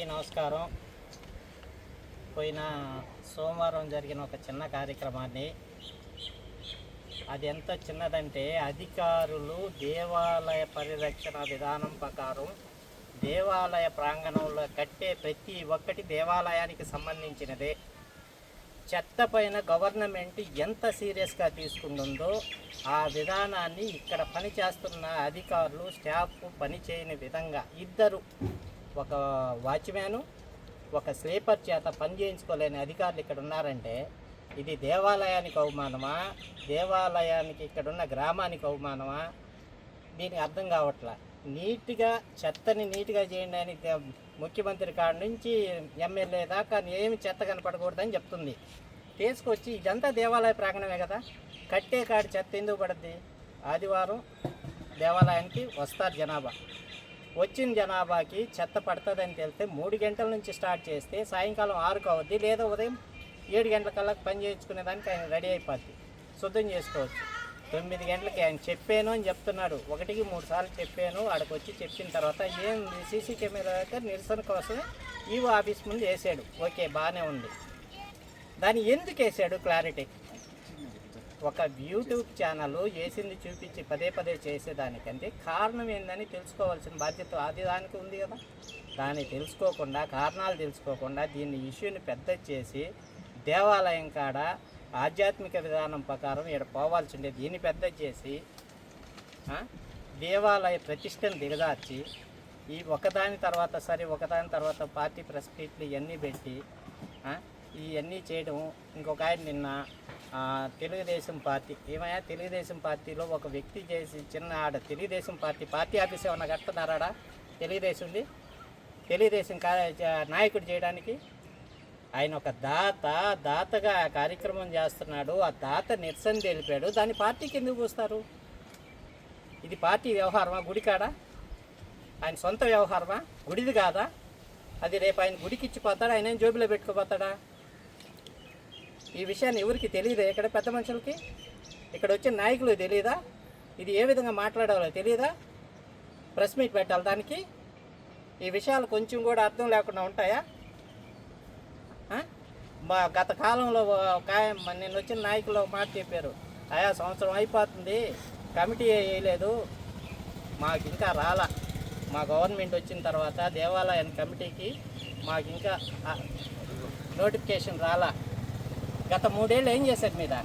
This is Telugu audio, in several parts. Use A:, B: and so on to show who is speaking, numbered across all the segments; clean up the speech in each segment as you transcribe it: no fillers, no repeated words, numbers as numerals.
A: అందరికీ నమస్కారం. పోయిన సోమవారం జరిగిన ఒక చిన్న కార్యక్రమాన్ని, అది ఎంత చిన్నదంటే అధికారులు దేవాలయ పరిరక్షణ విధానం ప్రకారం దేవాలయ ప్రాంగణంలో కట్టే ప్రతి ఒక్కటి దేవాలయానికి సంబంధించినదే. చెత్త పైన గవర్నమెంట్ ఎంత సీరియస్గా తీసుకుంటుందో ఆ విధానాన్ని ఇక్కడ పనిచేస్తున్న అధికారులు స్టాఫ్ పని చేయని విధంగా ఇద్దరు, ఒక వాచ్మ్యాను ఒక స్లీపర్ చేత పని చేయించుకోలేని అధికారులు ఇక్కడ ఉన్నారంటే ఇది దేవాలయానికి అవమానమా, దేవాలయానికి ఇక్కడున్న గ్రామానికి అవమానమా? దీనికి అర్థం కావట్లా. నీట్గా చెత్తని నీట్గా చేయండి అని ముఖ్యమంత్రి కాడ నుంచి ఎమ్మెల్యే దాకా ఏమి చెత్త కనపడకూడదని చెప్తుంది. తీసుకొచ్చి ఇదంతా దేవాలయ ప్రాంగణమే కదా, కట్టే కాడి చెత్త ఎందుకు పడుద్ది? ఆదివారం దేవాలయానికి వస్తారు జనాభా, వచ్చిన జనాభాకి చెత్త పడుతుందని తెలిస్తే 3 గంటల నుంచి స్టార్ట్ చేస్తే సాయంకాలం 6కు అవుద్ది, లేదా ఉదయం 7 గంటల కల్లా పని చేయించుకునేదానికి ఆయన రెడీ అయిపోద్ది, శుద్ధం చేసుకోవచ్చు. 9 గంటలకి ఆయన చెప్పాను అని చెప్తున్నాడు. 1కి 3 సార్లు చెప్పాను. ఆడికి వచ్చి చెప్పిన తర్వాత ఏం సీసీ కెమెరా దగ్గర నిరసన కోసం ఈవో ఆఫీస్ ముందు వేసాడు. ఓకే, బాగానే ఉంది. దాన్ని ఎందుకు వేసాడు క్లారిటీ. ఒక యూట్యూబ్ ఛానల్ వేసింది చూపించి పదే పదే చేసేదానికంటే కారణం ఏందని తెలుసుకోవాల్సిన బాధ్యత అది దానికి ఉంది కదా. దాన్ని తెలుసుకోకుండా, కారణాలు తెలుసుకోకుండా దీన్ని ఇష్యూని పెద్ద చేసి దేవాలయం కాడ ఆధ్యాత్మిక విధానం ప్రకారం ఇక్కడ పోవాల్సి ఉండే దీన్ని పెద్ద చేసి దేవాలయ ప్రతిష్టను దిగదార్చి ఈ ఒకదాని తర్వాత పార్టీ ప్రెస్ మీట్లు ఇవన్నీ పెట్టి ఇవన్నీ చేయడం. ఇంకొక ఆయన నిన్న తెలుగుదేశం పార్టీ ఏమయ్యా, తెలుగుదేశం పార్టీలో ఒక వ్యక్తి చేసి చిన్న తెలుగుదేశం పార్టీ ఆఫీస్ ఏమన్నా కడుతున్నారాడా? తెలుగుదేశం నాయకుడు చేయడానికి ఆయన ఒక దాతగా కార్యక్రమం చేస్తున్నాడు. ఆ దాత నిరసన తెలిపాడు. దాన్ని పార్టీకి ఎందుకు పూస్తారు? ఇది పార్టీ వ్యవహారమా? గుడి కాడా? ఆయన సొంత వ్యవహారమా? గుడిది కాదా అది? రేపు ఆయన గుడికి ఇచ్చిపోతాడా? ఆయన జోబులో పెట్టుకుపోతాడా? ఈ విషయాన్ని ఎవరికి తెలియదా? ఇక్కడ పెద్ద మనుషులకి, ఇక్కడ వచ్చిన నాయకులు తెలియదా? ఇది ఏ విధంగా మాట్లాడాలో తెలియదా? ప్రెస్ మీట్ పెట్టాలి దానికి. ఈ విషయాలు కొంచెం కూడా అర్థం లేకుండా ఉంటాయా? మా గత కాలంలో నేను వచ్చిన నాయకులు మాట చెప్పారు, ఆయా సంవత్సరం అయిపోతుంది, కమిటీ వేయలేదు, మాకు ఇంకా రాలా, మా గవర్నమెంట్ వచ్చిన తర్వాత దేవాలయం కమిటీకి మాకు ఇంకా నోటిఫికేషన్ రాలా. గత 3 ఏళ్ళు ఏం చేశారు? మీద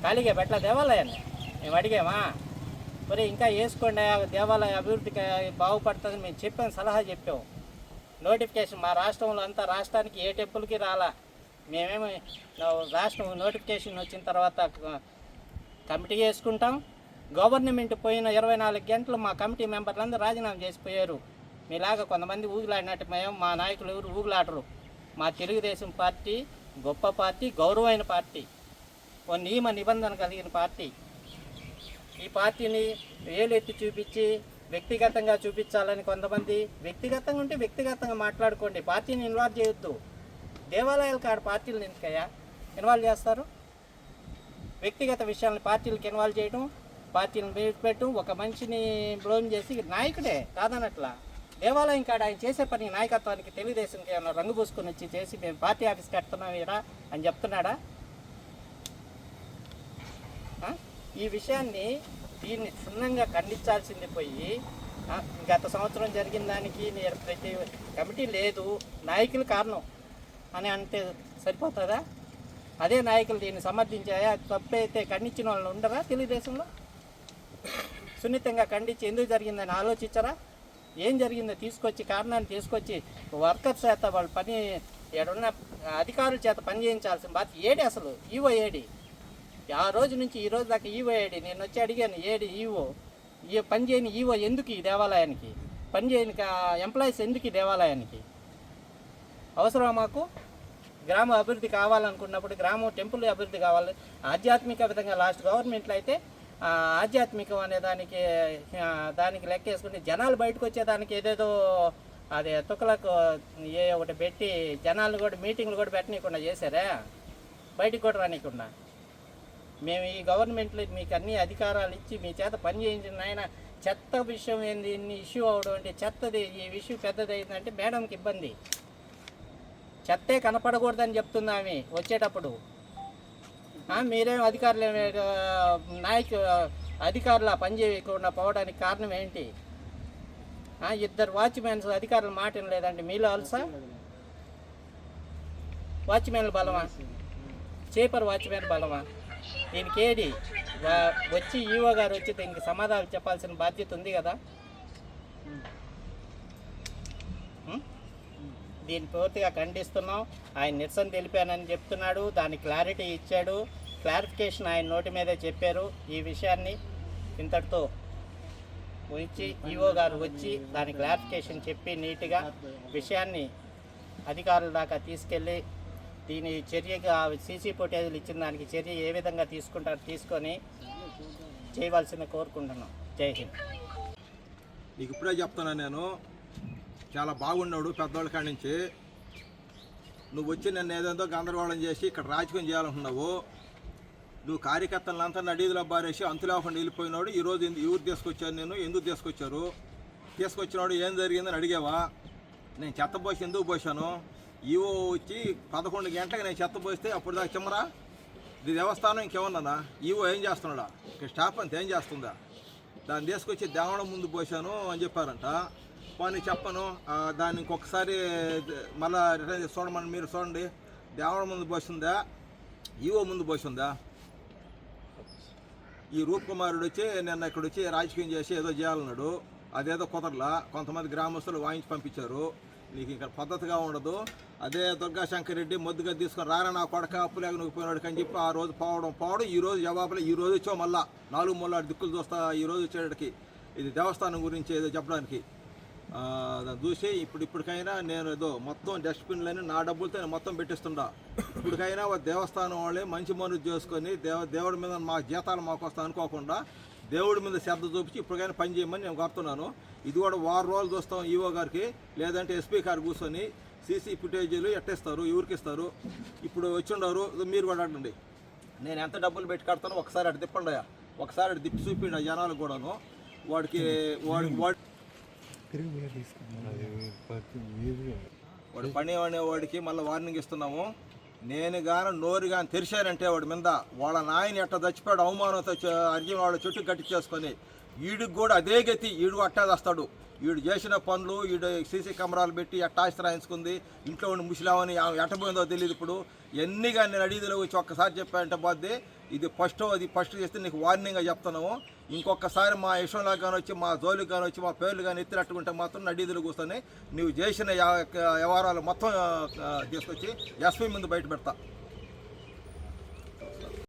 A: ఖాళీగా పెట్టలా దేవాలయాన్ని? మేము అడిగామా? మరి ఇంకా వేసుకోండి, దేవాలయ అభివృద్ధికి బాగుపడుతుంది మేము చెప్పాము, సలహా చెప్పాము. నోటిఫికేషన్ మా రాష్ట్రంలో అంతా, రాష్ట్రానికి ఏ టెంపుల్కి రాలా. మేమేమి రాష్ట్రం నోటిఫికేషన్ వచ్చిన తర్వాత కమిటీ వేసుకుంటాం. గవర్నమెంట్ పోయిన 24 గంటలు మా కమిటీ మెంబర్లందరూ రాజీనామా చేసిపోయారు. మీలాగా కొంతమంది ఊగులాడినట్టు మేము, మా నాయకులు ఎవరు ఊగులాడరు. మా తెలుగుదేశం పార్టీ గొప్ప పార్టీ, గౌరవమైన పార్టీ, ఓ నియమ నిబంధన కలిగిన పార్టీ. ఈ పార్టీని వేలెత్తి చూపించి వ్యక్తిగతంగా చూపించాలని కొంతమంది, వ్యక్తిగతంగా ఉంటే వ్యక్తిగతంగా మాట్లాడుకోండి, పార్టీని ఇన్వాల్వ్ చేయొద్దు. దేవాలయాల కాడ పార్టీలను ఎందుకయ్యా ఇన్వాల్వ్ చేస్తారు? వ్యక్తిగత విషయాలను పార్టీలకు ఇన్వాల్వ్ చేయడం, పార్టీలను పెట్టడం, ఒక మనిషిని బ్లోమ్ చేసి నాయకుడే కాదనట్లా. దేవాలయం కాడ ఆయన చేసే పని నాయకత్వానికి తెలుగుదేశంకి ఏమైనా రంగు పూసుకొని వచ్చి చేసి మేము పార్టీ ఆఫీస్ కడుతున్నాం ఇరా అని చెప్తున్నాడా? ఈ విషయాన్ని దీన్ని క్షుణ్ణంగా ఖండించాల్సింది పోయి గత సంవత్సరం జరిగిన దానికి ప్రతి కమిటీ లేదు, నాయకులు కారణం అని అంటే సరిపోతుందా? అదే నాయకులు దీన్ని సమర్థించాయా? తప్పు అయితే ఖండించిన వాళ్ళు ఉండరా? తెలుగుదేశంలో సున్నితంగా ఖండించి ఎందుకు జరిగిందని ఆలోచించరా? ఏం జరిగిందో తీసుకొచ్చి, కారణాన్ని తీసుకొచ్చి వర్కర్స్ చేత వాళ్ళ పని, ఏడున్న అధికారుల చేత పని చేయించాల్సిన బాధ్యత ఏడి? అసలు ఈవో ఏడి? ఆ రోజు నుంచి ఈ రోజు దాకా ఈవో ఏడి? నేను వచ్చి అడిగాను, ఏడి ఈవో? ఈ పని చేయని ఈవో ఎందుకు ఈ దేవాలయానికి? పని చేయని ఎంప్లాయీస్ ఎందుకు ఈ దేవాలయానికి? అవసరమా మాకు? గ్రామ అభివృద్ధి కావాలనుకున్నప్పుడు, గ్రామం టెంపుల్ అభివృద్ధి కావాలి ఆధ్యాత్మిక విధంగా. లాస్ట్ గవర్నమెంట్లో అయితే ఆధ్యాత్మికం అనే దానికి లెక్కేసుకుంటే జనాలు బయటకు వచ్చేదానికి ఏదేదో అదే తుక్కలకు ఒకటి పెట్టి జనాలు కూడా మీటింగ్లు కూడా పెట్టనీయకుండా చేశారా? బయటికి కూడా రానియకుండా. మేము ఈ గవర్నమెంట్లో మీకు అన్ని అధికారాలు ఇచ్చి మీ చేత పని చేయించిన ఆయన చెత్త విషయం ఏంది ఇన్ని ఇష్యూ అవడం అంటే చెత్తది ఈ విషయం పెద్దది అయిందంటే మేడంకి ఇబ్బంది. చెత్తే కనపడకూడదని చెప్తుంది ఆమె వచ్చేటప్పుడు. మీరేం అధికారులు అధికారుల పని చేయకుండా పోవడానికి కారణం ఏంటి? ఇద్దరు వాచ్మెన్స్ అధికారులు మాట లేదంటే మీలో అలసా? వాచ్మెన్లు బలమా? చేపర్ వాచ్మెన్ బలమా? దీనికి ఏడి వచ్చి ఈవో గారు వచ్చి దీనికి సమాధానం చెప్పాల్సిన బాధ్యత ఉంది కదా. దీన్ని పూర్తిగా ఖండిస్తున్నాం. ఆయన నిరసన తెలిపానని చెప్తున్నాడు, దాని క్లారిటీ ఇచ్చాడు, క్లారిఫికేషన్ ఆయన నోటి మీదే చెప్పారు. ఈ విషయాన్ని ఇంతటితో వచ్చి ఈవో గారు వచ్చి దాని క్లారిఫికేషన్ చెప్పి నీట్గా విషయాన్ని అధికారుల దాకా తీసుకెళ్ళి దీని చర్యగా సీసీ ఫుటేజీలు ఇచ్చిన దానికి చర్య ఏ విధంగా తీసుకుంటారో తీసుకొని చేయవలసింది కోరుకుంటున్నాం. జై హింద్.
B: నీకు ఇప్పుడే చెప్తున్నా, నేను చాలా బాగున్నాడు పెద్దవాళ్ళ కాడి నుంచి. నువ్వు వచ్చి నన్ను ఏదేందో గందరగోళం చేసి ఇక్కడ రాజకీయం చేయాలనుకున్నావు. నువ్వు కార్యకర్తలంతా నడీదిలో బారేసి అంతులేకుండా వెళ్ళిపోయినాడు. ఈరోజు ఎవరు తీసుకొచ్చారు, నేను ఎందుకు తీసుకొచ్చారు, తీసుకొచ్చినాడు ఏం జరిగిందని అడిగావా? నేను చెత్త పోసి ఎందుకు పోసాను? ఈవో వచ్చి 11 గంటలకు నేను చెత్త పోస్తే అప్పుడు దాకా చిమ్మరా? ఇది దేవస్థానం ఇంకేమన్నా? ఈవో ఏం చేస్తున్నాడా? ఇక్కడ స్టాఫ్ అంతా ఏం చేస్తుందా? దాన్ని తీసుకొచ్చి దేవడం ముందు పోసాను అని చెప్పారంట. పోనీ చెప్పను, దాన్ని ఇంకొకసారి మళ్ళీ రిటర్న్ చూడమని మీరు చూడండి. దేవడం ముందు పోసిందా, ఈవో ముందు పోసిందా? ఈ రూప్ కుమారుడు వచ్చి నిన్న ఇక్కడ వచ్చి రాజకీయం చేసి ఏదో చేయాలన్నాడు. అదేదో కుదరలా, కొంతమంది గ్రామస్తులు వాయించి పంపించారు. నీకు ఇక్కడ పద్ధతిగా ఉండదు. అదే దుర్గాశంకర్ రెడ్డి మొద్దుగా తీసుకొని రారా నా కొడక అప్పులేక నువ్వు పోయినాడు అని చెప్పి ఆ రోజు పోవడం ఈ రోజు జవాబులే. ఈ రోజు వచ్చావు మళ్ళా 4 మూల దిక్కులు చూస్తా ఈ రోజు వచ్చేటికి. ఇది దేవస్థానం గురించి ఏదో చెప్పడానికి దాన్ని చూసి ఇప్పటికైనా నేను ఏదో మొత్తం డస్ట్బిన్లని నా డబ్బులతో నేను మొత్తం పెట్టిస్తుండా. ఇప్పటికైనా దేవస్థానం వాళ్ళే మంచి మనుషు చేసుకొని దేవుడి మీద మా జీతాలు మాకు వస్తా అనుకోకుండా దేవుడి మీద శ్రద్ధ చూపించి ఇప్పటికైనా పని చేయమని నేను కోరుతున్నాను. ఇది కూడా 6 రోజులు చూస్తాం ఈవో గారికి, లేదంటే ఎస్పీ గారు కూర్చొని సీసీ ఫుటేజీలు ఎట్టేస్తారు, ఎవరికి ఇస్తారు. ఇప్పుడు వచ్చిండారు, మీరు కూడా అడండి. నేను ఎంత డబ్బులు పెట్టి కడతానో ఒకసారి అటు తిప్పండి, ఒకసారి అటు తిప్పి చూపిండి ఆ జనాలు కూడాను. వాడు పని అనేవాడికి మళ్ళీ వార్నింగ్ ఇస్తున్నాము. నేను కానీ నోరు కానీ తెరిచానంటే వాడి మీద వాళ్ళ నాయన ఎట్ట చచ్చిపోయాడు అవమానంతో అర్జున్ వాళ్ళ చుట్టూ కట్టించేసుకొని వీడికి కూడా అదే గతి. వీడు అట్టా చేస్తాడు. వీడు చేసిన పనులు, వీడు సీసీ కెమెరాలు పెట్టి ఎట్టా ఆశ్రయించుకుంది, ఇంట్లో ఉండి ముసిలామని ఎట్టపోయిందో తెలియదు. ఇప్పుడు ఎన్ని కానీ నేను అడిగిలో వచ్చి ఒక్కసారి చెప్పానంటే బాధ్యత ఇది ఫస్ట్ చేస్తే నీకు వార్నింగ్గా చెప్తున్నాము. ఇంకొకసారి మా విషయంలో కానీ వచ్చి మా జోలికి కానీ వచ్చి మా పేర్లు కానీ ఎత్తినట్టుకుంటే మాత్రం నడీదులు కూర్చొని నువ్వు చేసిన వ్యవహారాలు మొత్తం తీసుకొచ్చి ఎస్పీ ముందు బయట పెడతా.